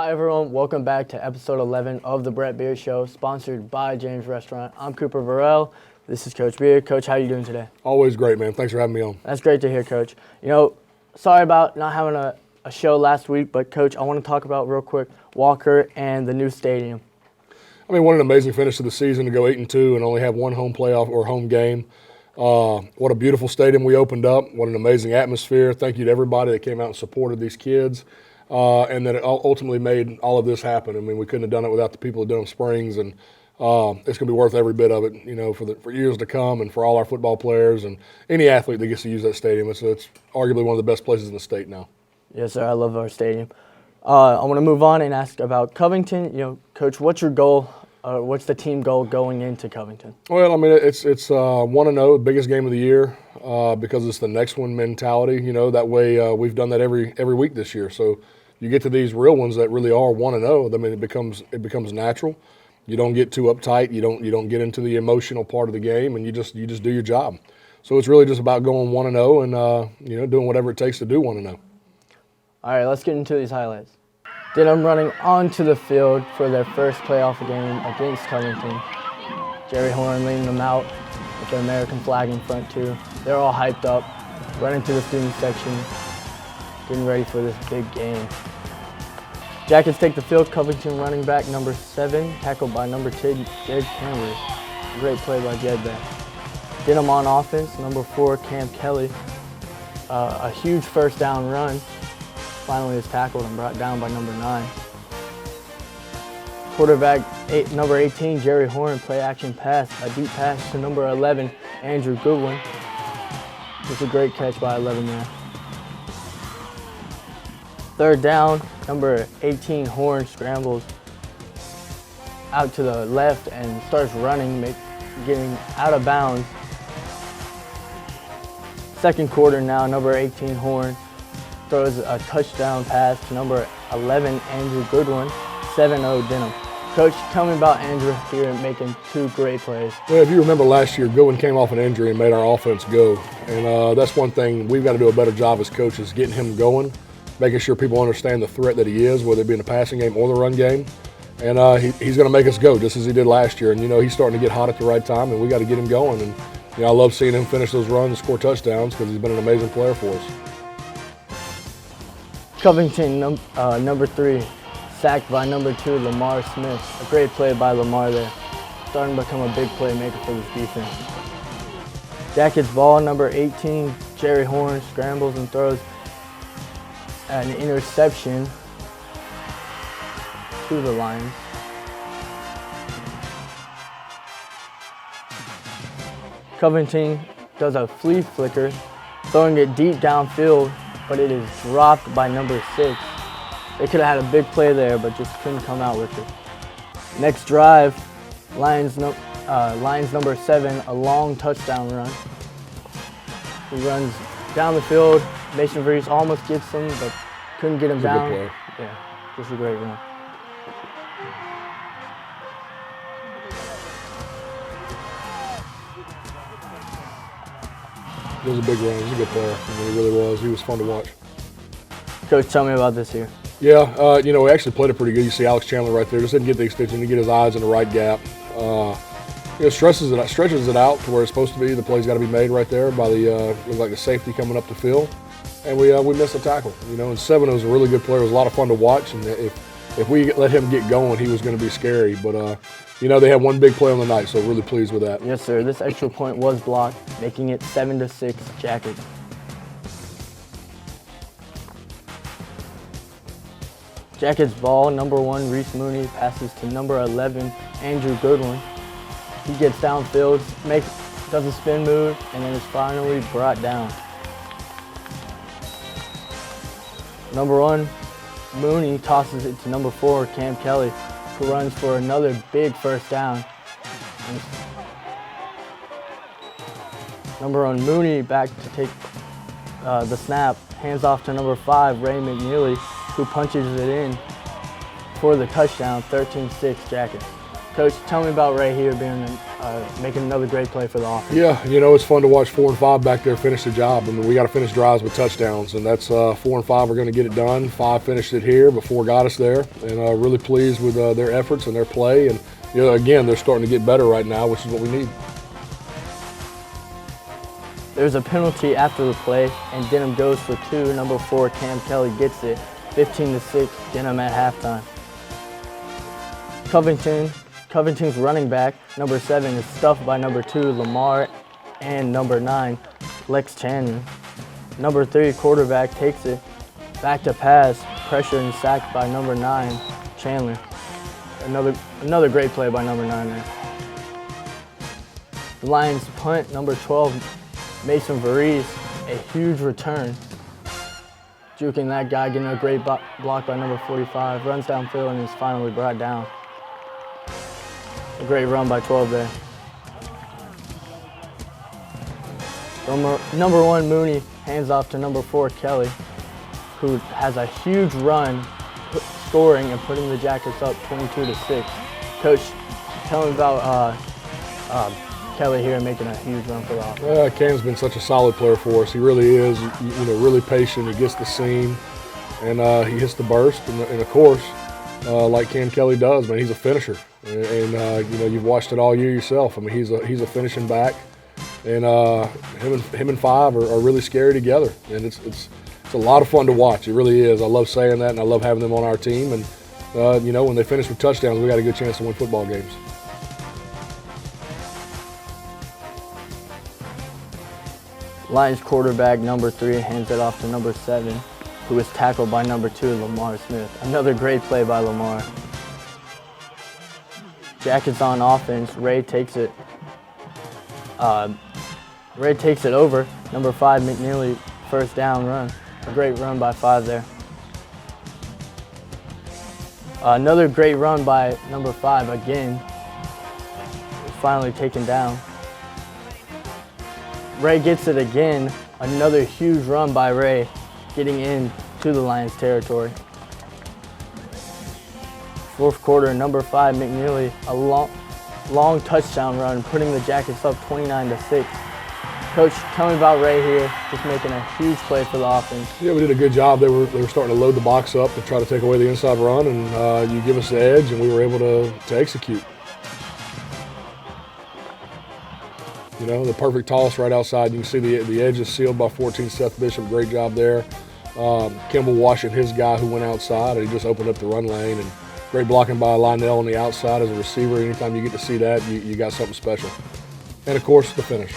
Hi everyone, welcome back to episode 11 of the Brett Beard Show, sponsored by James Restaurant. I'm Cooper Burrell. This is Coach Beard. Coach, how are you doing today? Always great, man. Thanks for having me on. That's great to hear, Coach. Sorry about not having a show last week, but Coach, I want to talk about real quick Walker and the new stadium. I mean, what an amazing finish to the season to go 8-2 and only have one home playoff or home game. What a beautiful stadium we opened up. What an amazing atmosphere. Thank you to everybody that came out and supported these kids. And that it ultimately made all of this happen. I mean, we couldn't have done it without the people of Denham Springs, and it's going to be worth every bit of it, for years to come, and for all our football players and any athlete that gets to use that stadium. It's arguably one of the best places in the state now. Yes, sir. I love our stadium. I want to move on and ask about Covington. Coach, what's your goal? What's the team goal going into Covington? Well, I mean, it's 1-0, the biggest game of the year, because it's the next one mentality. That way we've done that every week this year. So you get to these real ones that really are 1-0. I mean, it becomes natural. You don't get too uptight. You don't get into the emotional part of the game, and you just do your job. So it's really just about going 1-0 and doing whatever it takes to do 1-0. All right, let's get into these highlights. Denham running onto the field for their first playoff game against Covington. Jerry Horn leading them out with the American flag in front too. They're all hyped up, running to the student section, getting ready for this big game. Jackets take the field. Covington running back number 7, tackled by number 10, Jed Cameron. Great play by Jed there. Denham on offense, number 4, Cam Kelly. A huge first down run. Finally is tackled and brought down by number 9. Quarterback number 18, Jerry Horn, play action pass, a deep pass to number 11, Andrew Goodwin. It's a great catch by 11 there. Third down, number 18, Horn scrambles out to the left and starts running, getting out of bounds. Second quarter now, number 18, Horn throws a touchdown pass to number 11, Andrew Goodwin, 7-0 Denham. Coach, tell me about Andrew here making 2 great plays. Well, if you remember last year, Goodwin came off an injury and made our offense go. And that's one thing we've got to do a better job as coaches, getting him going, making sure people understand the threat that he is, whether it be in the passing game or the run game. And he's going to make us go just as he did last year. And, he's starting to get hot at the right time, and we got to get him going. And, I love seeing him finish those runs and score touchdowns because he's been an amazing player for us. Covington, number 3, sacked by number 2, Lamar Smith. A great play by Lamar there. Starting to become a big playmaker for this defense. Jackets ball, number 18, Jerry Horn, scrambles and throws an interception to the Lions. Covington does a flea flicker, throwing it deep downfield, but it is dropped by number 6. They could have had a big play there, but just couldn't come out with it. Next drive, Lions number 7, a long touchdown run. He runs down the field. Mason Reese almost gets him, but couldn't get him down. Good play. Yeah, just a great run. It was a big run. He was a good player. I mean, he really was. He was fun to watch. Coach, tell me about this here. Yeah, we actually played it pretty good. You see Alex Chandler right there. Just didn't get the extension to get his eyes in the right gap. Stretches it out to where it's supposed to be. The play's got to be made right there by the safety coming up the field. And we missed the tackle. And 7 was a really good player. It was a lot of fun to watch. And if we let him get going, he was going to be scary. But, they had one big play on the night, so really pleased with that. Yes, sir. This extra point was blocked, making it 7-6 Jackets. Jackets ball, number 1, Reese Mooney, passes to number 11, Andrew Goodwin. He gets downfield, does a spin move, and then is finally brought down. Number 1, Mooney tosses it to number 4, Cam Kelly, who runs for another big first down. Number 1, Mooney back to take the snap, hands off to number 5, Ray McNeely, who punches it in for the touchdown, 13-6 Jackets. Coach, tell me about Ray here being making another great play for the offense. Yeah, you know, it's fun to watch 4 and 5 back there finish the job. I mean, we got to finish drives with touchdowns, and that's 4 and 5 are going to get it done. 5 finished it here, but 4 got us there, and really pleased with their efforts and their play. And you know, again, they're starting to get better right now, which is what we need. There's a penalty after the play, and Denham goes for 2. Number 4, Cam Kelly gets it. 15-6, Denham at halftime. Covington's running back, number 7, is stuffed by number 2, Lamar, and number 9, Lex Chandler. Number 3, quarterback, takes it back to pass, pressured and sacked by number 9, Chandler. Another great play by number 9 there. The Lions punt, number 12, Mason Varese, a huge return. Juking that guy, getting a great block by number 45, runs downfield and is finally brought down. A great run by 12 there. Number 1, Mooney, hands off to number 4, Kelly, who has a huge run, scoring and putting the Jackets up 22-6. Coach, tell me about Kelly here making a huge run for the offense. Cam's been such a solid player for us. He really is. You know, really patient. He gets the seam, and he hits the burst. And of course, like Cam Kelly does, man, he's a finisher. And you know, you've watched it all year yourself. I mean, he's a finishing back, and him and 5 are really scary together. And it's a lot of fun to watch. It really is. I love saying that, and I love having them on our team. And you know, when they finish with touchdowns, we got a good chance to win football games. Lions quarterback, number 3, hands it off to number 7, who is tackled by number 2, Lamar Smith. Another great play by Lamar. Jackets on offense. Ray takes it over. Number 5, McNeely, first down run. A great run by 5 there. Another great run by number 5 again. Finally taken down. Ray gets it again. Another huge run by Ray, getting into the Lions territory. 4th quarter, number 5, McNeely, a long touchdown run, putting the Jackets up 29-6. Coach, tell me about Ray here, just making a huge play for the offense. Yeah, we did a good job. They were starting to load the box up to try to take away the inside run, and you give us the edge, and we were able to execute. You know, the perfect toss right outside. You can see the edge is sealed by 14, Seth Bishop. Great job there. Kimball Washington, his guy who went outside, and he just opened up the run lane. And great blocking by Lionel on the outside as a receiver. Anytime you get to see that, you got something special. And, of course, the finish.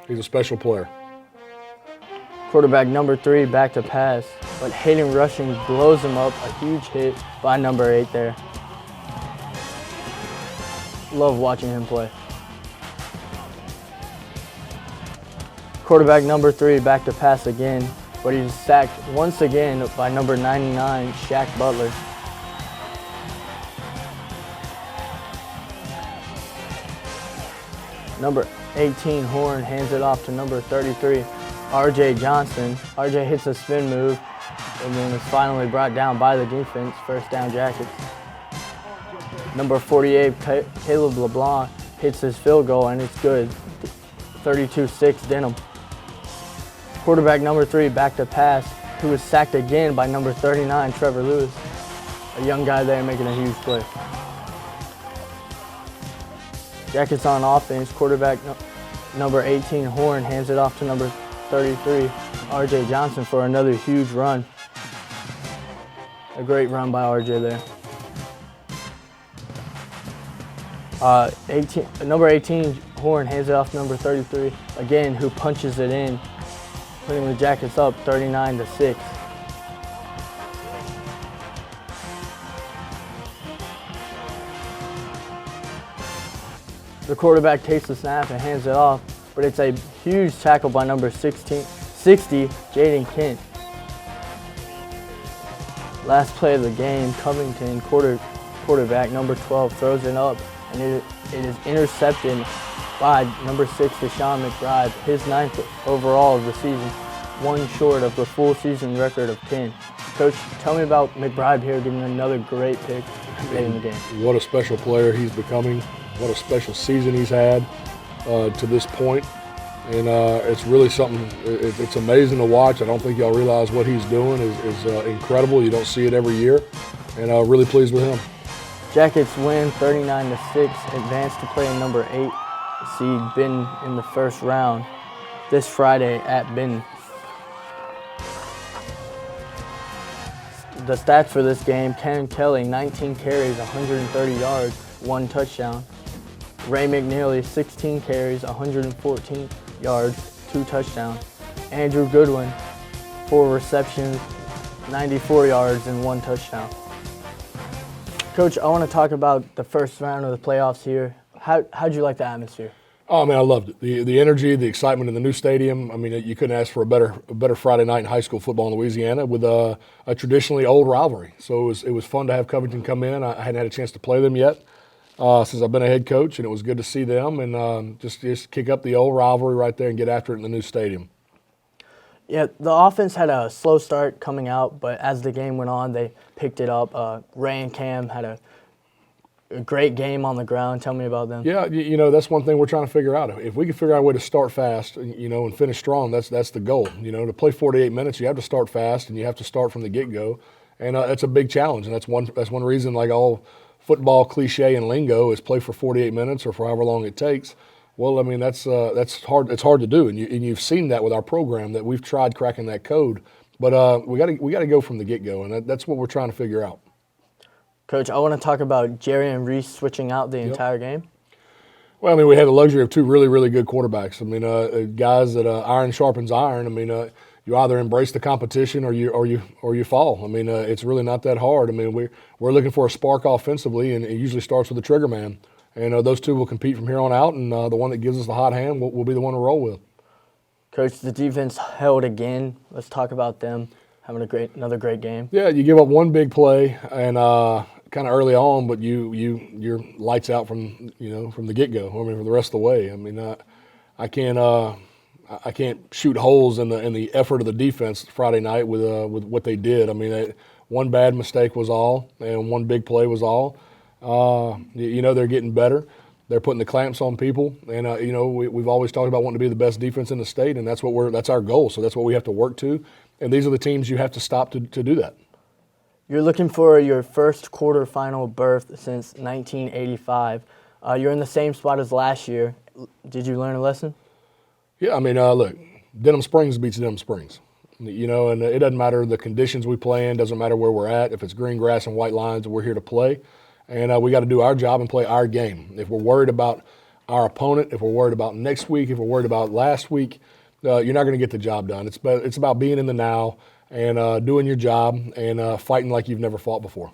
He's a special player. Quarterback number 3, back to pass, but Hayden Rushing blows him up. A huge hit by number 8 there. Love watching him play. Quarterback number 3, back to pass again, but he's sacked once again by number 99, Shaq Butler. Number 18, Horn, hands it off to number 33, RJ Johnson. RJ hits a spin move and then is finally brought down by the defense. First down, Jackets. Number 48, Caleb LeBlanc, hits his field goal and it's good. 32-6, Denham. Quarterback number 3, back to pass, who was sacked again by number 39, Trevor Lewis. A young guy there making a huge play. Jackets on offense. Quarterback number 18, Horn, hands it off to number 33, RJ Johnson, for another huge run. A great run by RJ there. Number 18, Horn, hands it off to number 33, again, who punches it in, putting the Jackets up 39-6. The quarterback takes the snap and hands it off, but it's a huge tackle by number 60, Jaden Kent. Last play of the game, Covington, quarterback number 12, throws it up, and it is intercepted by number 6, Deshaun McBride, his 9th overall of the season, one short of the full season record of 10. Coach, tell me about McBride here getting another great pick late in the game. What a special player he's becoming. What a special season he's had to this point. And it's really something, it's amazing to watch. I don't think y'all realize what he's doing is incredible. You don't see it every year. And really pleased with him. Jackets win 39-6, advance to play in number 8 seed Benton in the first round this Friday at Benton. The stats for this game: Ken Kelly, 19 carries, 130 yards, 1 touchdown. Ray McNeely, 16 carries, 114 yards, 2 touchdowns. Andrew Goodwin, 4 receptions, 94 yards, and 1 touchdown. Coach, I want to talk about the first round of the playoffs here. How'd you like the atmosphere? Oh, man, I loved it. The energy, the excitement in the new stadium. I mean, you couldn't ask for a better Friday night in high school football in Louisiana with a traditionally old rivalry. So it was fun to have Covington come in. I hadn't had a chance to play them yet since I've been a head coach, and it was good to see them and just kick up the old rivalry right there and get after it in the new stadium. Yeah, the offense had a slow start coming out, but as the game went on, they picked it up. Ray and Cam had a great game on the ground. Tell me about them. Yeah, that's one thing we're trying to figure out. If we can figure out a way to start fast, and finish strong, that's the goal. To play 48 minutes, you have to start fast and you have to start from the get-go, and that's a big challenge. And that's one reason, like all football cliche and lingo, is play for 48 minutes or for however long it takes. Well, I mean that's hard. It's hard to do, and you've seen that with our program that we've tried cracking that code, but we got to go from the get-go, and that's what we're trying to figure out. Coach, I want to talk about Jerry and Reese switching out the entire game. Well, I mean, we had the luxury of 2 really, really good quarterbacks. I mean, guys that iron sharpens iron. I mean, you either embrace the competition or you fall. I mean, it's really not that hard. I mean, we're looking for a spark offensively, and it usually starts with the trigger man. And those 2 will compete from here on out, and the one that gives us the hot hand will be the one to roll with. Coach, the defense held again. Let's talk about them having another great game. Yeah, you give up one big play and kind of early on, but you're lights out from the get-go. I mean, for the rest of the way. I mean, I can't shoot holes in the effort of the defense Friday night with what they did. I mean, one bad mistake was all, and one big play was all. They're getting better. They're putting the clamps on people, and we've always talked about wanting to be the best defense in the state, and that's our goal. So that's what we have to work to, and these are the teams you have to stop to do that. You're looking for your first quarterfinal berth since 1985. You're in the same spot as last year. Did you learn a lesson? Yeah, I mean, look, Denham Springs beats Denham Springs. And it doesn't matter the conditions we play in, doesn't matter where we're at. If it's green grass and white lines, we're here to play. And we got to do our job and play our game. If we're worried about our opponent, if we're worried about next week, if we're worried about last week, you're not going to get the job done. It's about being in the now and doing your job and fighting like you've never fought before.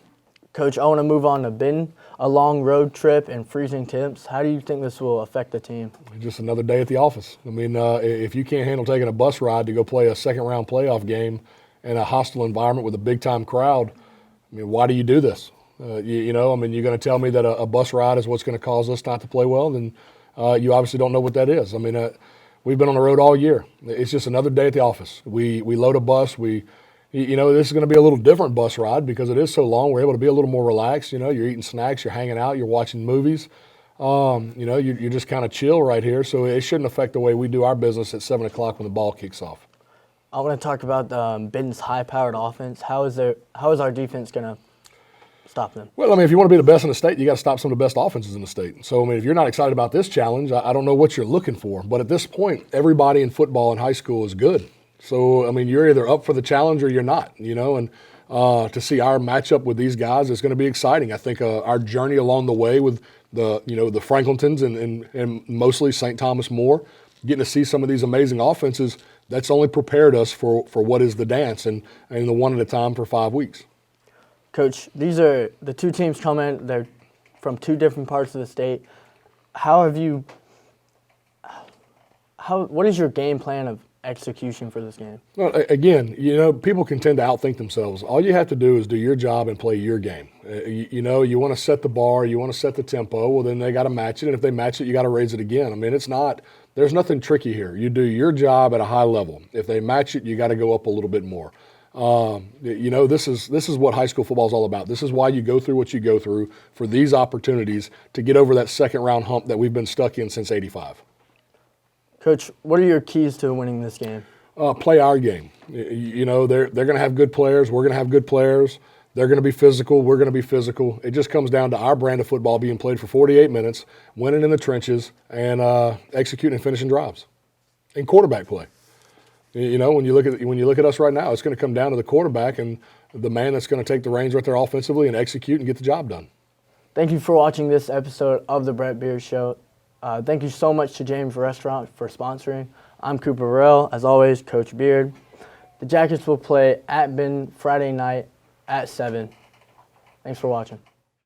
Coach, I want to move on to Benton. A long road trip and freezing temps. How do you think this will affect the team? Just another day at the office. I mean, if you can't handle taking a bus ride to go play a second-round playoff game in a hostile environment with a big-time crowd, I mean, why do you do this? I mean, you're going to tell me that a bus ride is what's going to cause us not to play well, then you obviously don't know what that is. I mean, we've been on the road all year. It's just another day at the office. We load a bus. This is going to be a little different bus ride because it is so long. We're able to be a little more relaxed. You're eating snacks, you're hanging out, you're watching movies. You're just kind of chill right here. So it shouldn't affect the way we do our business at 7 o'clock when the ball kicks off. I want to talk about Benton's high-powered offense. How is our defense going to stop them? Well, I mean, if you want to be the best in the state, you got to stop some of the best offenses in the state. So, I mean, if you're not excited about this challenge, I don't know what you're looking for. But at this point, everybody in football in high school is good. So, I mean, you're either up for the challenge or you're not, and to see our matchup with these guys is going to be exciting. I think our journey along the way with the Franklintons and mostly St. Thomas More, getting to see some of these amazing offenses, that's only prepared us for what is the dance and the one at a time for 5 weeks. Coach, these are the 2 teams coming. They're from 2 different parts of the state. What is your game plan of execution for this game? Well, again, people can tend to outthink themselves. All you have to do is do your job and play your game. You want to set the bar, you want to set the tempo, well, then they got to match it. And if they match it, you got to raise it again. I mean, there's nothing tricky here. You do your job at a high level. If they match it, you got to go up a little bit more. You know, this is what high school football is all about. This is why you go through what you go through, for these opportunities to get over that second round hump that we've been stuck in since '85. Coach, what are your keys to winning this game? Play our game. You know, they're going to have good players. We're going to have good players. They're going to be physical. We're going to be physical. It just comes down to our brand of football being played for 48 minutes, winning in the trenches, and executing and finishing drives, and quarterback play. You know, when you look at us right now, it's going to come down to the quarterback and the man that's going to take the reins right there offensively and execute and get the job done. Thank you for watching this episode of the Brett Beard Show. Thank you so much to James Restaurant for sponsoring. I'm Cooper Burrell. As always, Coach Beard. The Jackets will play at Benton Friday night at 7. Thanks for watching.